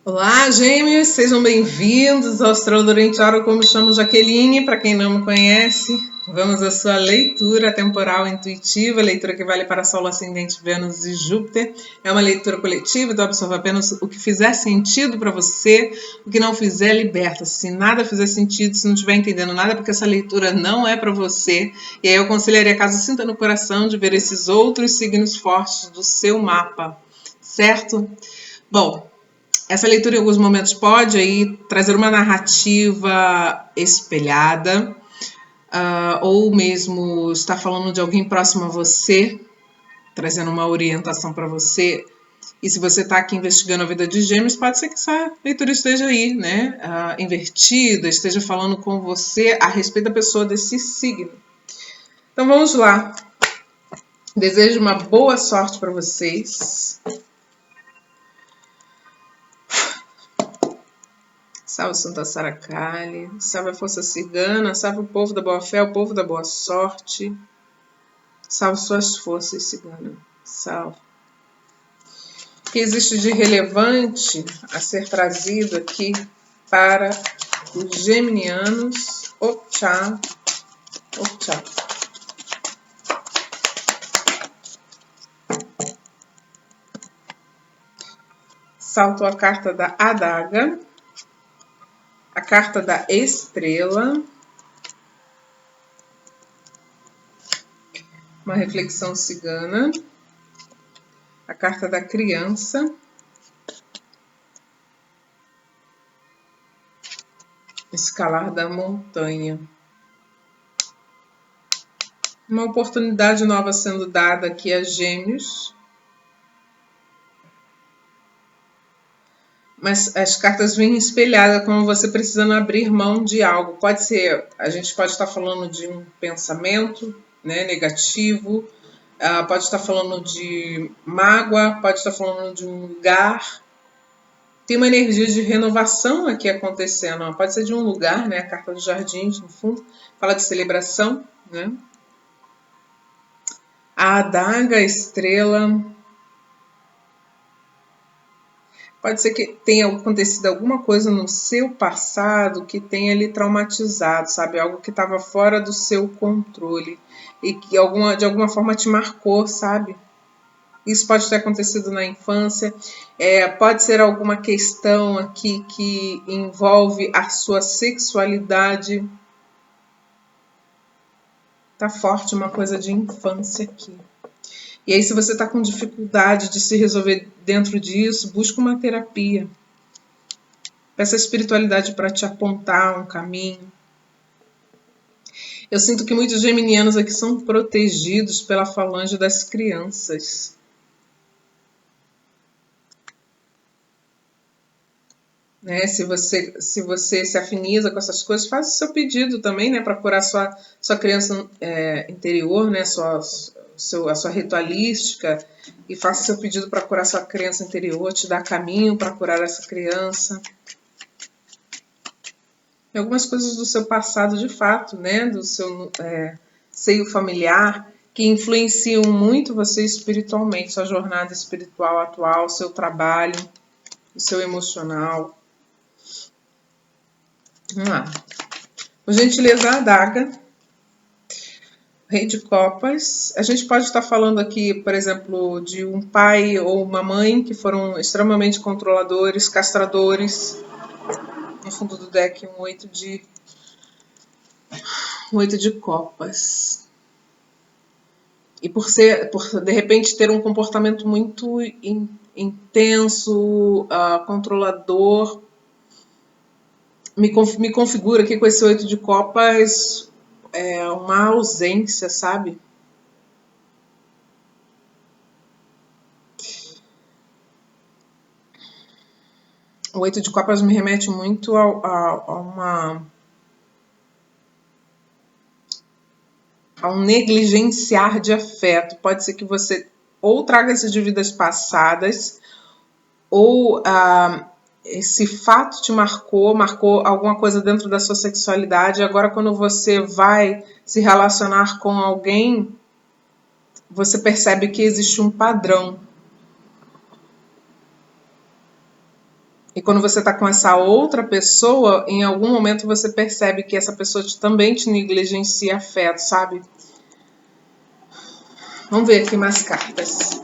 Olá, gêmeos, sejam bem-vindos ao Astrólogo Oriente Oro, como chamo Jaqueline, para quem não me conhece. Vamos à sua leitura temporal intuitiva, leitura que vale para Sol, Ascendente, Vênus e Júpiter. É uma leitura coletiva, então absorva apenas o que fizer sentido para você, o que não fizer, liberta. Se nada fizer sentido, se não estiver entendendo nada, porque essa leitura não é para você. E aí eu aconselharia, caso sinta no coração, de ver esses outros signos fortes do seu mapa, certo? Bom, essa leitura em alguns momentos pode aí trazer uma narrativa espelhada, ou mesmo estar falando de alguém próximo a você, trazendo uma orientação para você. E se você está aqui investigando a vida de Gêmeos, pode ser que essa leitura esteja aí, né, invertida, esteja falando com você a respeito da pessoa desse signo. Então vamos lá. Desejo uma boa sorte para vocês. Salve Santa Saracali, salve a força cigana, salve o povo da boa fé, o povo da boa sorte. Salve suas forças, cigana. Salve. O que existe de relevante a ser trazido aqui para os geminianos? Opchá. Salto a carta da adaga, a carta da estrela, uma reflexão cigana, a carta da criança, escalar da montanha. Uma oportunidade nova sendo dada aqui a Gêmeos. Mas as cartas vêm espelhadas como você precisando abrir mão de algo. Pode ser, a gente pode estar falando de um pensamento, né, negativo, pode estar falando de mágoa, pode estar falando de um lugar. Tem uma energia de renovação aqui acontecendo. Pode ser de um lugar, né? A carta dos jardins, no fundo, fala de celebração, né? A adaga, a estrela. Pode ser que tenha acontecido alguma coisa no seu passado que tenha lhe traumatizado, sabe? Algo que estava fora do seu controle e que de alguma forma te marcou, sabe? Isso pode ter acontecido na infância. Pode ser alguma questão aqui que envolve a sua sexualidade. Tá forte uma coisa de infância aqui. E aí, se você está com dificuldade de se resolver dentro disso, busca uma terapia. Peça a espiritualidade para te apontar um caminho. Eu sinto que muitos geminianos aqui são protegidos pela falange das crianças. Né? Se você se afiniza com essas coisas, faça o seu pedido também, né, para curar sua criança interior, né, a sua ritualística, e faça o seu pedido para curar sua criança interior, te dá caminho para curar essa criança. E algumas coisas do seu passado de fato, né, do seu seio familiar, que influenciam muito você espiritualmente, sua jornada espiritual atual, seu trabalho, o seu emocional. Vamos lá. Por gentileza, a adaga. Rei de copas. A gente pode estar falando aqui, por exemplo, de um pai ou uma mãe que foram extremamente controladores, castradores. No fundo do deck, um 8 de copas. E por de repente ter um comportamento muito intenso, controlador, me configura aqui com esse 8 de copas uma ausência, sabe? O 8 de copas me remete muito a um negligenciar de afeto. Pode ser que você ou traga isso de vidas passadas, ou esse fato te marcou alguma coisa dentro da sua sexualidade. Agora, quando você vai se relacionar com alguém, você percebe que existe um padrão. E quando você está com essa outra pessoa, em algum momento você percebe que essa pessoa também te negligencia afeto, sabe? Vamos ver aqui mais cartas.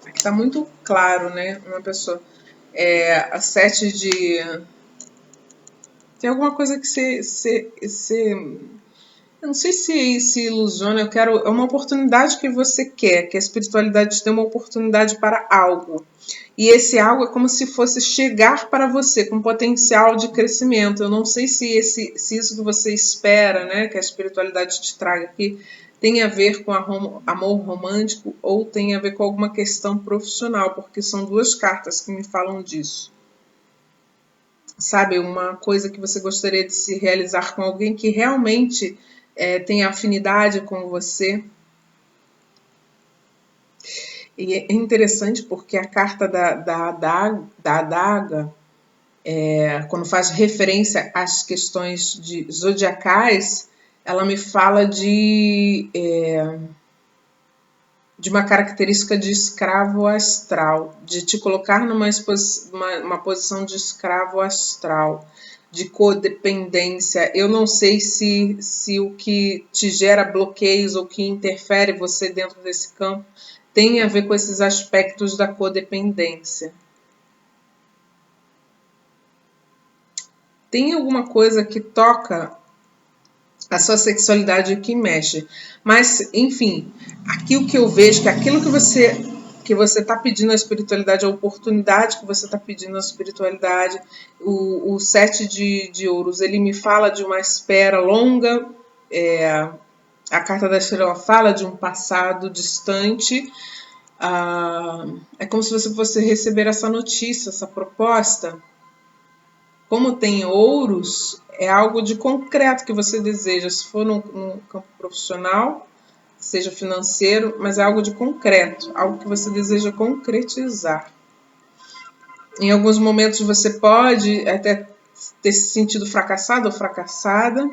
Aqui tá muito claro, né? Uma pessoa. A 7 de... Tem alguma coisa que você eu não sei se ilusiona, eu quero. É uma oportunidade que você quer, que a espiritualidade te dê uma oportunidade para algo. E esse algo é como se fosse chegar para você com potencial de crescimento. Eu não sei se isso que você espera, né, que a espiritualidade te traga aqui, tem a ver com amor romântico ou tem a ver com alguma questão profissional, porque são duas cartas que me falam disso. Sabe, uma coisa que você gostaria de se realizar com alguém que realmente tem afinidade com você. E é interessante porque a carta da adaga, quando faz referência às questões zodiacais, ela me fala de uma característica de escravo astral, de te colocar uma posição de escravo astral, de codependência. Eu não sei se o que te gera bloqueios ou que interfere você dentro desse campo tem a ver com esses aspectos da codependência. Tem alguma coisa que toca a sua sexualidade que mexe. Mas, enfim, aqui o que eu vejo que aquilo que você está pedindo à espiritualidade, a oportunidade que você está pedindo à espiritualidade, o 7 de ouros, ele me fala de uma espera longa, a carta da estrela fala de um passado distante, é como se você fosse receber essa notícia, essa proposta. Como tem ouros, é algo de concreto que você deseja. Se for no campo profissional, seja financeiro, mas é algo de concreto, algo que você deseja concretizar. Em alguns momentos você pode até ter se sentido fracassado ou fracassada,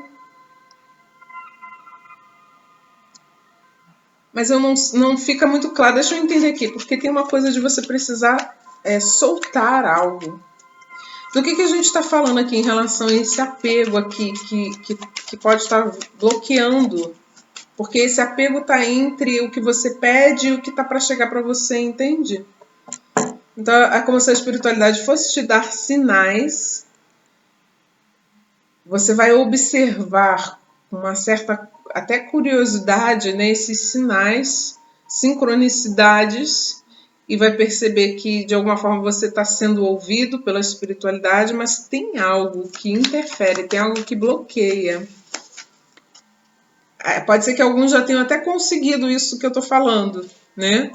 mas eu não fica muito claro. Deixa eu entender aqui, porque tem uma coisa de você precisar soltar algo. Do que a gente está falando aqui em relação a esse apego aqui que pode estar bloqueando? Porque esse apego está entre o que você pede e o que está para chegar para você, entende? Então é como se a espiritualidade fosse te dar sinais. Você vai observar com uma certa até curiosidade, né, esses sinais, sincronicidades, e vai perceber que de alguma forma você está sendo ouvido pela espiritualidade, mas tem algo que interfere, tem algo que bloqueia. Pode ser que alguns já tenham até conseguido isso que eu estou falando, né?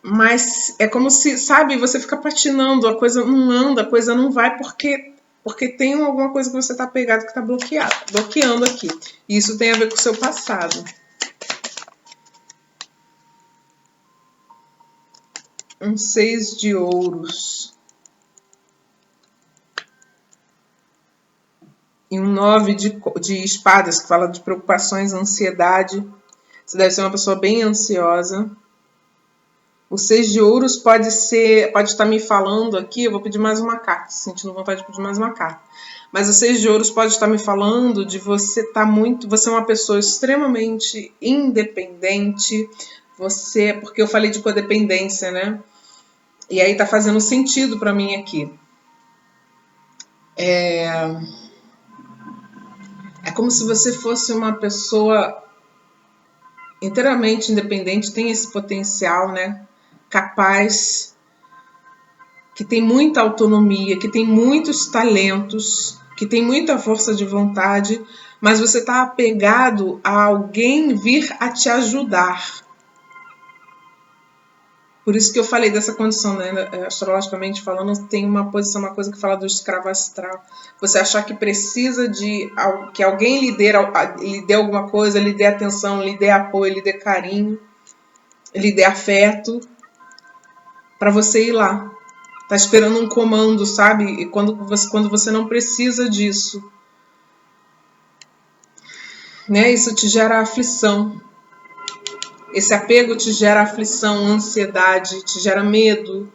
Mas é como se, sabe, você fica patinando, a coisa não anda, a coisa não vai porque tem alguma coisa que você está pegado que está bloqueando aqui. E isso tem a ver com o seu passado. Um 6 de ouros. E um 9 de espadas, que fala de preocupações, ansiedade. Você deve ser uma pessoa bem ansiosa. O 6 de ouros pode estar me falando aqui, eu vou pedir mais uma carta, sentindo vontade de pedir mais uma carta. Mas o 6 de ouros pode estar me falando de você você é uma pessoa extremamente independente, porque eu falei de codependência, né? E aí tá fazendo sentido para mim aqui. É como se você fosse uma pessoa inteiramente independente, tem esse potencial, né? Capaz, que tem muita autonomia, que tem muitos talentos, que tem muita força de vontade, mas você está apegado a alguém vir a te ajudar. Por isso que eu falei dessa condição, né? Astrologicamente falando, tem uma coisa que fala do escravo astral. Você achar que precisa de que alguém lhe dê alguma coisa, lhe dê atenção, lhe dê apoio, lhe dê carinho, lhe dê afeto, para você ir lá. Tá esperando um comando, sabe? E quando você não precisa disso, né? Isso te gera aflição. Esse apego te gera aflição, ansiedade, te gera medo,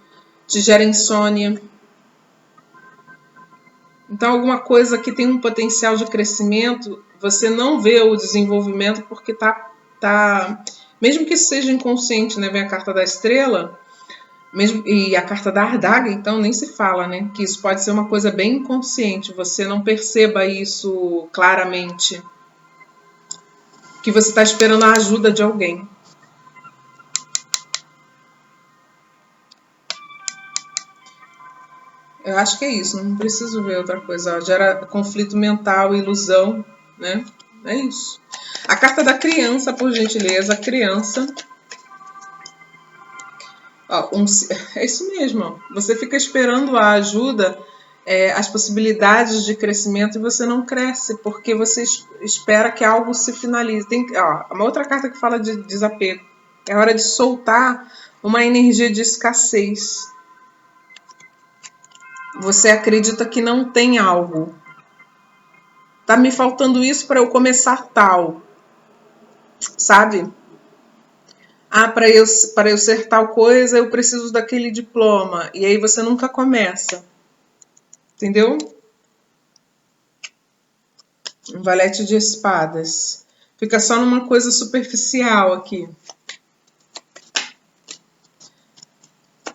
te gera insônia. Então, alguma coisa que tem um potencial de crescimento, você não vê o desenvolvimento porque mesmo que isso seja inconsciente, né? Vem a carta da estrela, mesmo, e a carta da adaga, então nem se fala, né? Que isso pode ser uma coisa bem inconsciente, você não perceba isso claramente, que você está esperando a ajuda de alguém. Eu acho que é isso, não preciso ver outra coisa. Gera conflito mental, ilusão, né? É isso. A carta da criança, por gentileza, a criança. Ó, é isso mesmo, ó. Você fica esperando a ajuda, as possibilidades de crescimento, e você não cresce, porque você espera que algo se finalize. Tem, ó, uma outra carta que fala de desapego. É hora de soltar uma energia de escassez. Você acredita que não tem algo. Tá me faltando isso para eu começar tal. Sabe? Ah, para eu ser tal coisa, eu preciso daquele diploma. E aí você nunca começa. Entendeu? Um valete de espadas. Fica só numa coisa superficial aqui.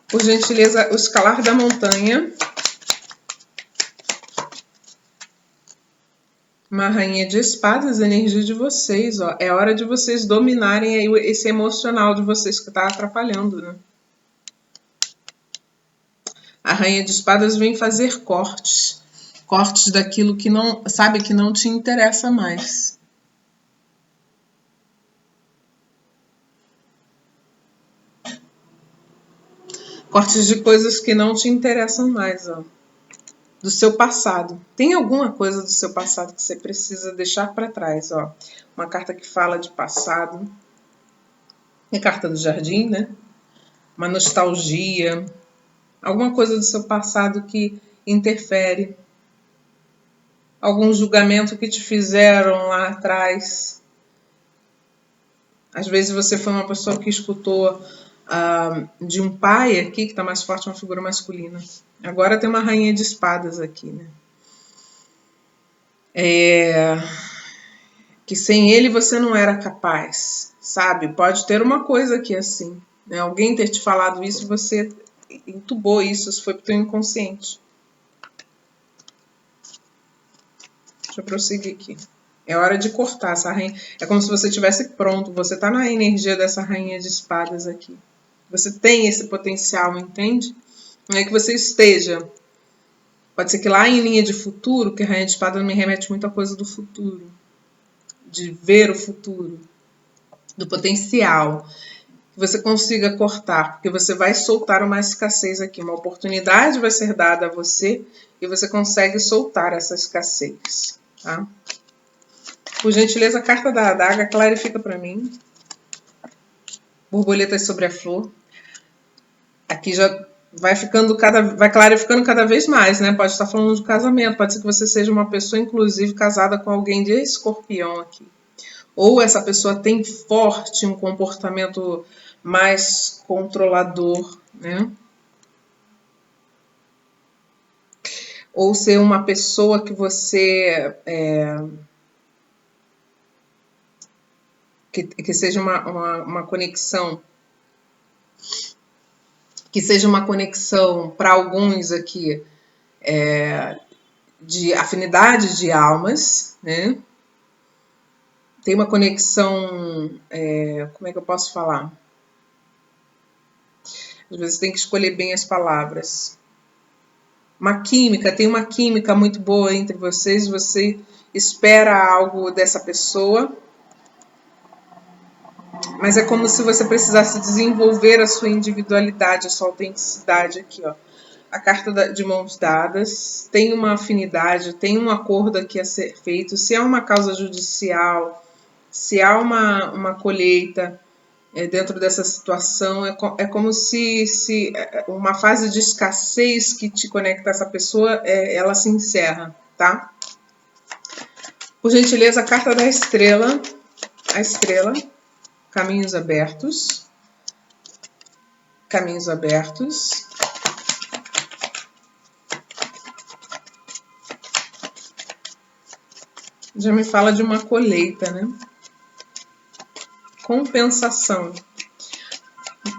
Por gentileza, o escalar da montanha. Uma rainha de espadas, a energia de vocês, ó. É hora de vocês dominarem aí esse emocional de vocês que tá atrapalhando, né? A rainha de espadas vem fazer cortes. Cortes daquilo que não, sabe, que não te interessa mais. Cortes de coisas que não te interessam mais, ó. Do seu passado. Tem alguma coisa do seu passado que você precisa deixar para trás, ó. Uma carta que fala de passado. É carta do jardim, né? Uma nostalgia. Alguma coisa do seu passado que interfere. Algum julgamento que te fizeram lá atrás. Às vezes você foi uma pessoa que escutou de um pai aqui, que está mais forte, uma figura masculina. Agora tem uma rainha de espadas aqui, né? Que sem ele você não era capaz, sabe? Pode ter uma coisa aqui assim, né? Alguém ter te falado isso e você entubou isso foi pro teu inconsciente. Deixa eu prosseguir aqui. É hora de cortar essa rainha. É como se você estivesse pronto. Você tá na energia dessa rainha de espadas aqui. Você tem esse potencial, entende? Não é que você esteja. Pode ser que lá em linha de futuro, que a rainha de espadas me remete muito à coisa do futuro. De ver o futuro. Do potencial. Que você consiga cortar. Porque você vai soltar uma escassez aqui. Uma oportunidade vai ser dada a você. E você consegue soltar essa escassez. Tá? Por gentileza, a carta da adaga clarifica para mim. Borboletas sobre a flor. Aqui já vai clarificando cada vez mais, né? Pode estar falando de casamento, pode ser que você seja uma pessoa, inclusive, casada com alguém de escorpião aqui. Ou essa pessoa tem forte um comportamento mais controlador, né? Ou ser uma pessoa que você... que seja uma conexão, que seja uma conexão para alguns aqui de afinidade de almas, né? Tem uma conexão, como é que eu posso falar? Às vezes tem que escolher bem as palavras. Tem uma química muito boa entre vocês, você espera algo dessa pessoa, mas é como se você precisasse desenvolver a sua individualidade, a sua autenticidade aqui, ó. A carta de mãos dadas, tem uma afinidade, tem um acordo aqui a ser feito. Se há uma causa judicial, se há uma colheita dentro dessa situação, é como se uma fase de escassez que te conecta a essa pessoa, ela se encerra, tá? Por gentileza, a carta da estrela, a estrela, caminhos abertos, caminhos abertos. já me fala de uma colheita, né? Compensação.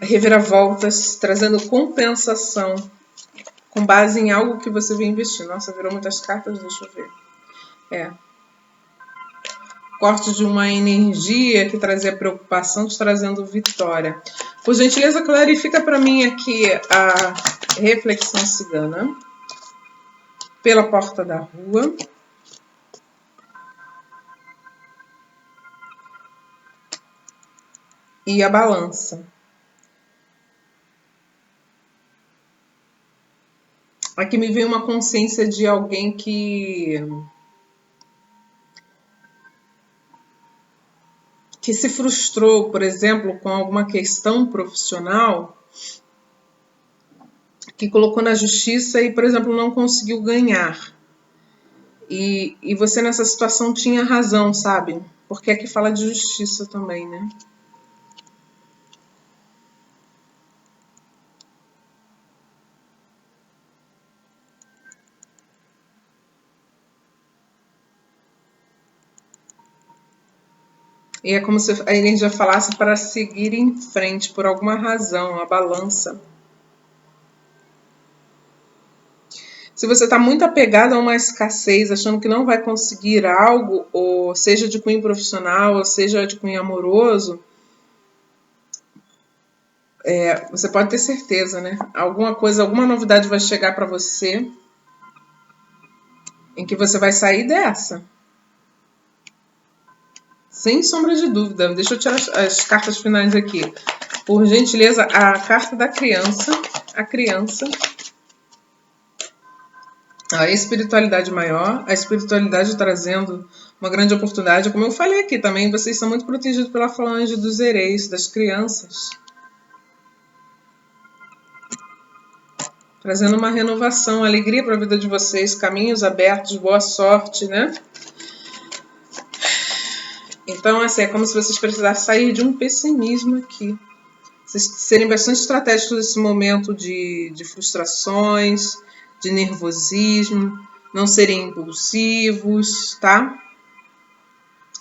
Reviravoltas, trazendo compensação com base em algo que você vem investir. Nossa, virou muitas cartas, deixa eu ver. Corte de uma energia que trazia preocupação, te trazendo vitória. Por gentileza, clarifica para mim aqui a reflexão cigana. Pela porta da rua. E a balança. Aqui me vem uma consciência de alguém que se frustrou, por exemplo, com alguma questão profissional, que colocou na justiça e, por exemplo, não conseguiu ganhar. E você nessa situação tinha razão, sabe? Porque aqui fala de justiça também, né? E é como se a energia falasse para seguir em frente por alguma razão, a balança. Se você está muito apegado a uma escassez, achando que não vai conseguir algo, ou seja de cunho profissional, ou seja de cunho amoroso, você pode ter certeza, né? Alguma coisa, alguma novidade vai chegar para você em que você vai sair dessa. Sem sombra de dúvida. Deixa eu tirar as cartas finais aqui. Por gentileza, a carta da criança. A criança. A espiritualidade maior. A espiritualidade trazendo uma grande oportunidade. Como eu falei aqui também, vocês são muito protegidos pela falange dos hereis, das crianças. Trazendo uma renovação, alegria para a vida de vocês. Caminhos abertos, boa sorte, né? Então, assim, é como se vocês precisassem sair de um pessimismo aqui. Vocês serem bastante estratégicos nesse momento de frustrações, de nervosismo, não serem impulsivos, tá?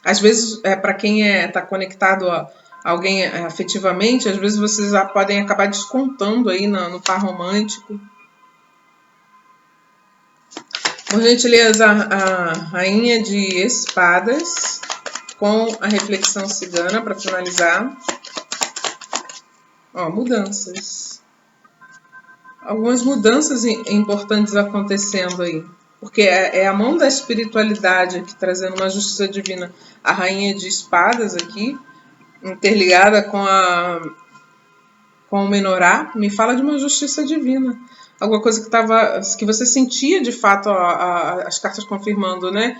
Às vezes, para quem está conectado a alguém afetivamente, às vezes vocês podem acabar descontando aí no par romântico. Por gentileza, a Rainha de Espadas com a reflexão cigana para finalizar. Ó, mudanças. Algumas mudanças importantes acontecendo aí. Porque é a mão da espiritualidade aqui, trazendo uma justiça divina. A Rainha de Espadas aqui, interligada com o Menorá, me fala de uma justiça divina. Alguma coisa que você sentia de fato, as cartas confirmando, né?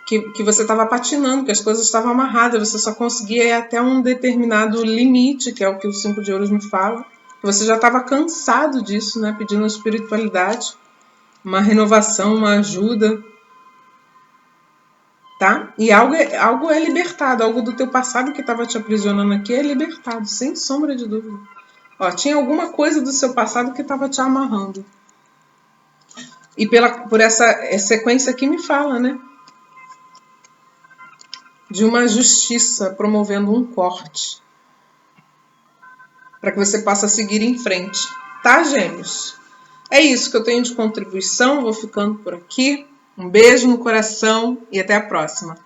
Que você estava patinando, que as coisas estavam amarradas, você só conseguia ir até um determinado limite, que é o que o 5 de ouros me fala. Você já estava cansado disso, né? Pedindo a espiritualidade, uma renovação, uma ajuda, tá? E algo é libertado, algo do teu passado que estava te aprisionando aqui é libertado, sem sombra de dúvida. Ó, tinha alguma coisa do seu passado que estava te amarrando. E por essa sequência aqui me fala, né? De uma justiça promovendo um corte. Para que você possa seguir em frente. Tá, gêmeos? É isso que eu tenho de contribuição. Vou ficando por aqui. Um beijo no coração e até a próxima.